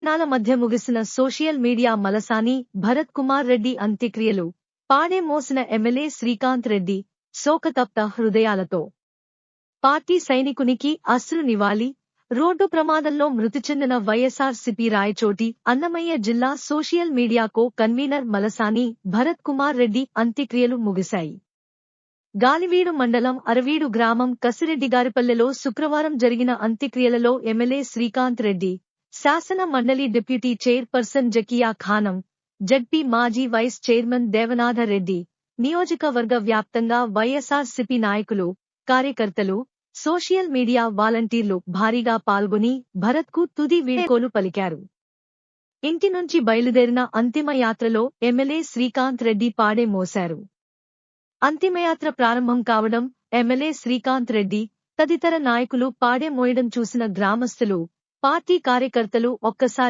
నాల మధ్య ముగిసిన social media Malasani Bharat Kumar Reddy అంత్యక్రియలు పాడే మోసిన ఎమ్మెల్యే శ్రీకాంత్ రెడ్డి శోకతప్త హృదయాలతో పార్టీ సైనికునికి అశ్రు నివాళి రోడ్డు ప్రమాదంలో మృతి చెందిన వైఎస్ఆర్సీపీ రాయచోటి అన్నమయ్య జిల్లా social media co convenor Malasani Bharat Kumar Reddy అంత్యక్రియలు ముగిశాయి. గాలివీడు మండలం అరవీడు గ్రామం కసిరెడ్డిగారిపల్లెలో శుక్రవారం జరిగిన అంత్యక్రియలలో ఎమ్మెల్యే శ్రీకాంత్ రెడ్డి, శాసన మండలి deputy chairperson Zakia Khanam, ZP మాజీ వైస్ చైర్మన్ దేవనాథ రెడ్డి, నియోజకవర్గ వ్యాప్తంగా వైఎస్ఆర్సీపీ నాయకులు, కార్యకర్తలు, సోషల్ మీడియా వాలంటీర్లు భారీగా పాల్గొని భరత్కు తుది వీడ్కోలు పలికారు. ఇంటి నుంచి బయలుదేరిన అంతిమ యాత్రలో ఎమ్మెల్యే శ్రీకాంత్ రెడ్డి పాడే మోశారు. అంతిమయాత్ర ప్రారంభం కావడం, ఎమ్మెల్యే శ్రీకాంత్ రెడ్డి తదితర నాయకులు పాడే మోయడం చూసిన గ్రామస్తులు, పార్టీ కార్యకర్తలు ఒక్కసారి